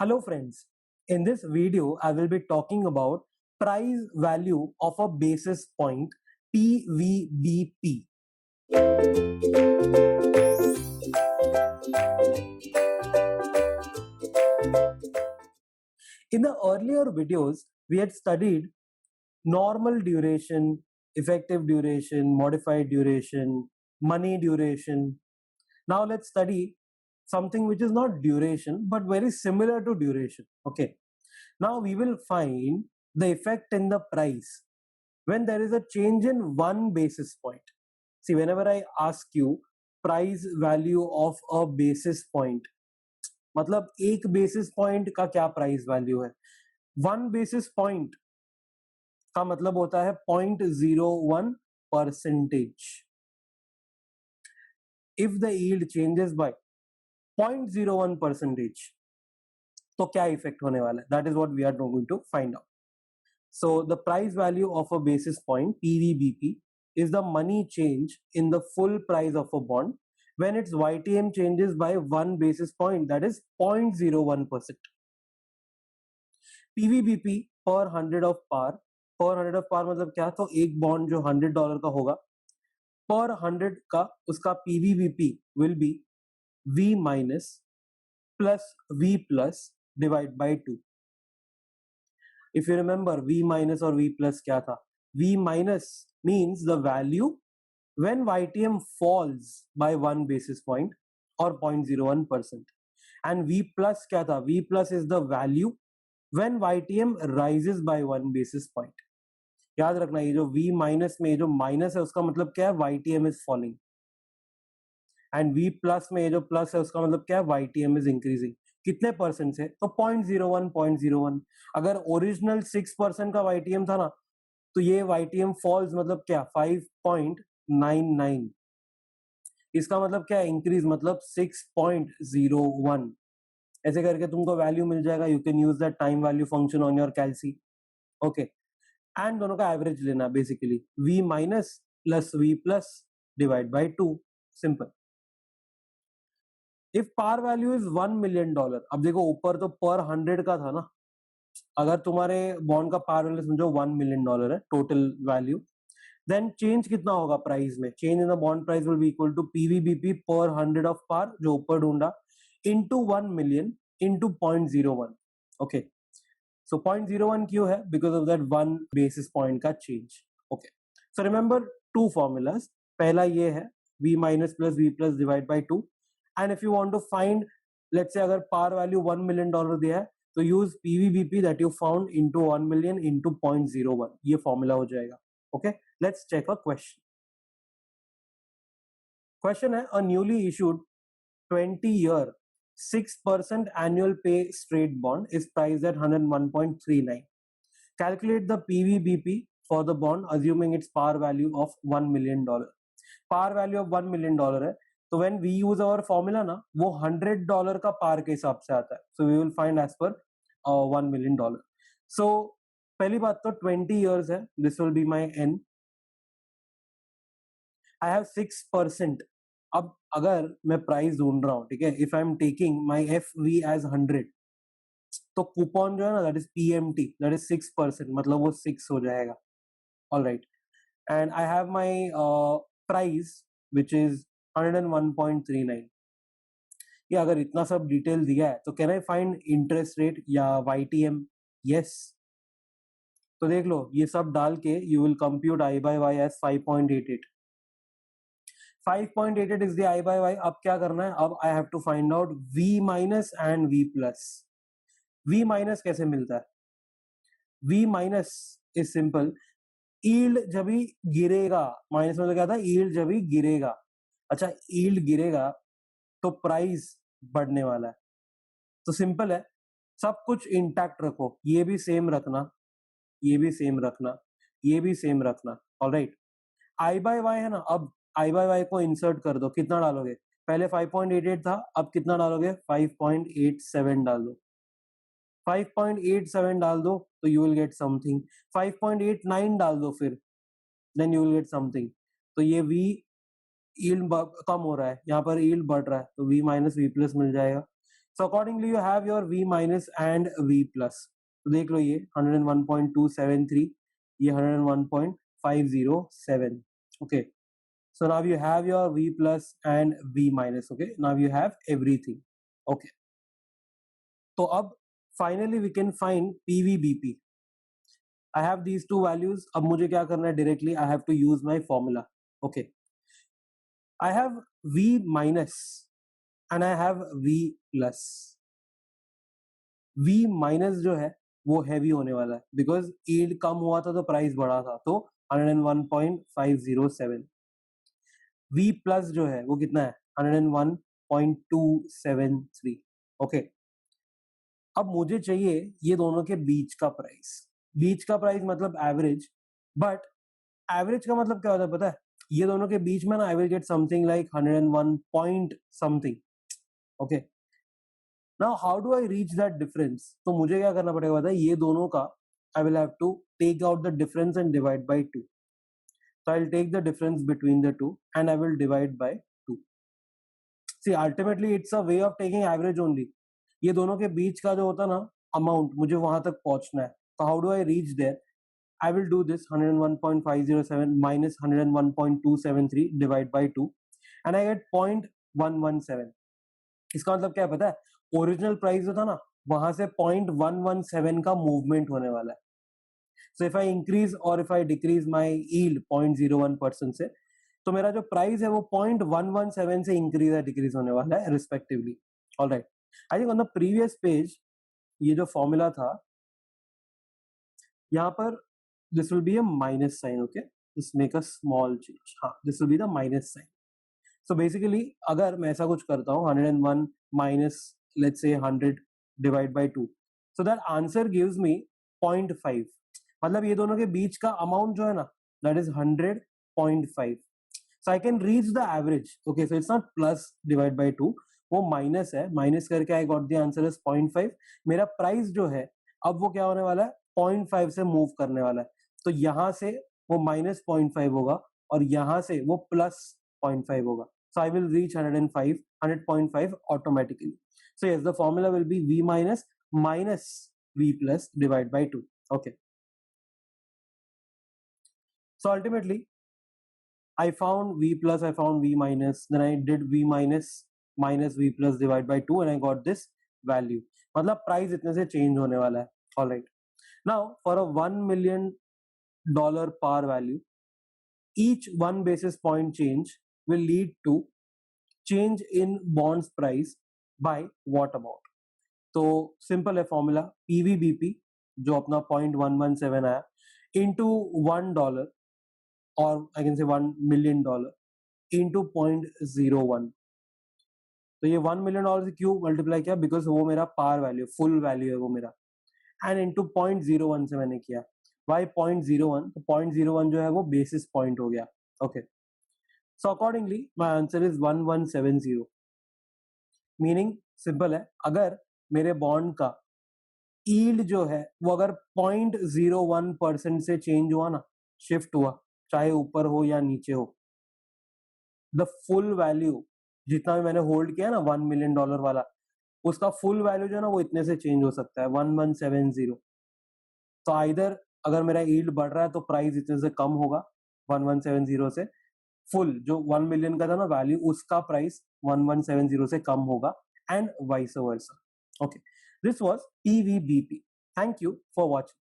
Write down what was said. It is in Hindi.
Hello friends, in this video I will be talking about price value of a basis point PVBP. In the earlier videos we had studied normal duration, effective duration, modified duration, money duration. Now let's study something which is not duration but very similar to duration. Okay. Now we will find the effect in the price when there is a change in 1 basis point. See, whenever I ask you price value of a basis point, मतलब एक basis point का क्या price value है? 1 basis point का मतलब होता है 0.01 percentage. If the yield changes by 0.01 percentage, तो क्या इफेक्ट होने वाला है? That is what we are going to find out. So the price value of a basis point PVBP is the money change in the full price of a bond when its YTM changes by 1 basis point, that is 0.01%. PVBP per 100 of par, per 100 of par मतलब क्या? तो एक बॉन्ड जो $100 का होगा per 100 का उसका PVBP will be V minus plus V plus divide by 2. If you remember, V minus or V plus क्या था? V minus means the value when YTM falls by 1 basis point or 0.01%. And V plus क्या था? V plus is the value when YTM rises by 1 basis point. याद रखना, ये जो V minus में ये जो minus है उसका मतलब क्या है? YTM is falling. And V plus में ये जो plus है उसका मतलब क्या है? YTM is increasing. कितने परसेंट से? तो 0.01. अगर ओरिजिनल 6% का YTM था ना, तो ये YTM फॉल्स मतलब क्या? 5.99. इसका मतलब क्या है? इंक्रीज मतलब 6.01. ऐसे करके तुमको वैल्यू मिल जाएगा. You can use that time value function on your calci. Okay, and दोनों का एवरेज लेना basically. V minus plus V plus divide by 2. Simple. If par value is $1 million, अब देखो ऊपर तो पर 100 का था ना, अगर तुम्हारे बॉन्ड का पार वैल्यू समझो $1 million है टोटल वैल्यू, देन चेंज कितना होगा प्राइस में? Change in the bond price will be equal to PVBP पर 100 ऑफ पार जो ऊपर ढूंढा into 1 million into 0.01. Okay, so 0.01 क्यों है? Because of that 1 basis point का change. Okay, so remember to formulas. पहला ये है V minus plus V plus divide by 2. And if you want to find, let's say अगर par value $1 million दिया है, तो use PVBP that you found into 1 million into 0.01. ये formula हो जाएगा. Okay, let's check a question. Question है, a newly issued 20-year 6% annual pay straight bond is priced at 101.39. Calculate the PVBP for the bond assuming its par value of $1 million. Par value of $1 million है, तो when we use our formula ना, वो $100 का पार के हिसाब से आता है. So we will find as per $1 million. सो पहली बात तो 20 years है. This will be my n. I have 6%. अब अगर मैं प्राइस ढूंढ रहा हूँ, ठीक है, if I am taking my F V as 100, तो कूपन जो है ना, that is PMT, that is 6%, मतलब वो 6 हो जाएगा. All right, and I have my price which is 101.39. ये अगर इतना सब डिटेल दिया है तो can I find interest rate या YTM? यस. तो देख लो, ये सब डाल के you will compute I by Y as 5.88. 5.88 is the I by Y. अब क्या करना है? अब I have to find out V minus and V plus. V minus कैसे मिलता है? V minus is simple. Yield जब भी गिरेगा, माइनस मतलब क्या था? यील्ड जब भी गिरेगा. अच्छा, यील्ड गिरेगा तो प्राइस बढ़ने वाला है. तो सिंपल है, सब कुछ इंटैक्ट रखो. ये भी सेम रखना, ये भी सेम रखना, ये भी सेम रखना. ऑलराइट, I by Y है ना, अब I by Y को इंसर्ट कर दो. कितना डालोगे? पहले 5.88 था, अब कितना डालोगे? 5.87 डाल दो. 5.87 डाल दो तो यू विल गेट समथिंग. 5.89 डाल दो फिर, then you will get something. तो ये V यील्ड कम हो रहा है, यहाँ पर यील्ड बढ़ रहा है, तो V माइनस V प्लस मिल जाएगा. So accordingly you have your V minus and V plus. तो देख लो ये 101.273, ये 101.507. Okay. So now you have your V plus and V minus. Okay. Now you have everything. Okay. तो अब finally we can find PVBP. I have these two values. अब मुझे क्या करना है directly? I have to use my formula. Okay. I have V minus and I have V plus. V minus जो है वो हैवी होने वाला है बिकॉज यील्ड कम हुआ था तो प्राइस बढ़ा था, तो 101.507. V प्लस जो है वो कितना है 101.273. ओके. अब मुझे चाहिए ये दोनों के बीच का प्राइस. बीच का प्राइस मतलब एवरेज, बट एवरेज का मतलब क्या होता है पता है? ये दोनों के बीच में ना I will get something like 101 point something. Okay. Now how do I reach that difference? तो मुझे क्या करना पड़ेगा पता है? ये दोनों का I will have to take out the difference and divide by 2. So I'll take the difference between the two and I will divide by 2. See, ultimately it's a way of taking average only. ये दोनों के बीच का जो होता है ना amount, मुझे वहां तक पहुंचना है. So how do I reach there? I will do this 101.507 minus 101.273 divide by 2 and I get 0.117. इसका मतलब क्या है पता है? ओरिजिनल प्राइस जो था ना वहां से 0.117 का मूवमेंट होने वाला है. सो इफ आई इंक्रीज और if I decrease my yield 0.01% से, तो मेरा जो प्राइस है वो 0.117 से इंक्रीज या डिक्रीज होने वाला है respectively. Alright. I think on the previous page ये जो फॉर्मूला था यहाँ पर this will be a minus sign. Okay. This make a small change. हाँ, this will be the minus sign. So basically अगर मैं ऐसा कुछ करता हूँ 101 minus let's say 100 divide by 2, so that answer gives me 0.5. मतलब ये दोनों के बीच का अमाउंट जो है ना that is 100.5. so I can reach the average. Okay, so it's not plus divide by 2, वो माइनस है. माइनस करके I got the answer is 0.5. मेरा प्राइस जो है अब वो क्या होने वाला है 0.5 से मूव करने वाला है. तो यहाँ से वो माइनस 0.5 होगा और यहाँ से वो प्लस 0.5 होगा. So I will reach 100.5 automatically. So yes, the formula will be V minus minus V plus divided by 2. Okay. So ultimately, I found V plus, I found V minus, then I did V minus minus V plus divided by 2 and I got this value. मतलब price इतने से change होने वाला है. All right. Now for a $1 million par value, each 1 basis point change will lead to change in bonds price by what amount? तो सिंपल है फॉर्मूला. PVBP जो अपना 0.117 आया into $1 और I can say $1 million into 0.01. तो ये $1 million से क्यों मल्टीप्लाई किया? बिकॉज वो मेरा पार वैल्यू फुल वैल्यू है वो मेरा, एंड इंटू 0.01 से मैंने किया. वाई 0.01? तो 0.01 जो है वो बेसिस पॉइंट हो गया. Okay. So accordingly my answer is 1170. Meaning simple है, अगर मेरे बॉन्ड का यील्ड जो है वो अगर 0.01% से चेंज हुआ ना, शिफ्ट हुआ, चाहे ऊपर हो या नीचे हो, द फुल वैल्यू जितना भी मैंने होल्ड किया ना $1 million वाला, उसका फुल वैल्यू जो है ना वो इतने से चेंज हो सकता है 1170. तो आइदर अगर मेरा यील्ड बढ़ रहा है तो प्राइस इतने से कम होगा 1170 से, फुल जो 1 मिलियन का था ना वैल्यू उसका प्राइस 1170 से कम होगा, and vice versa. Okay. This was PVBP. Thank you for watching.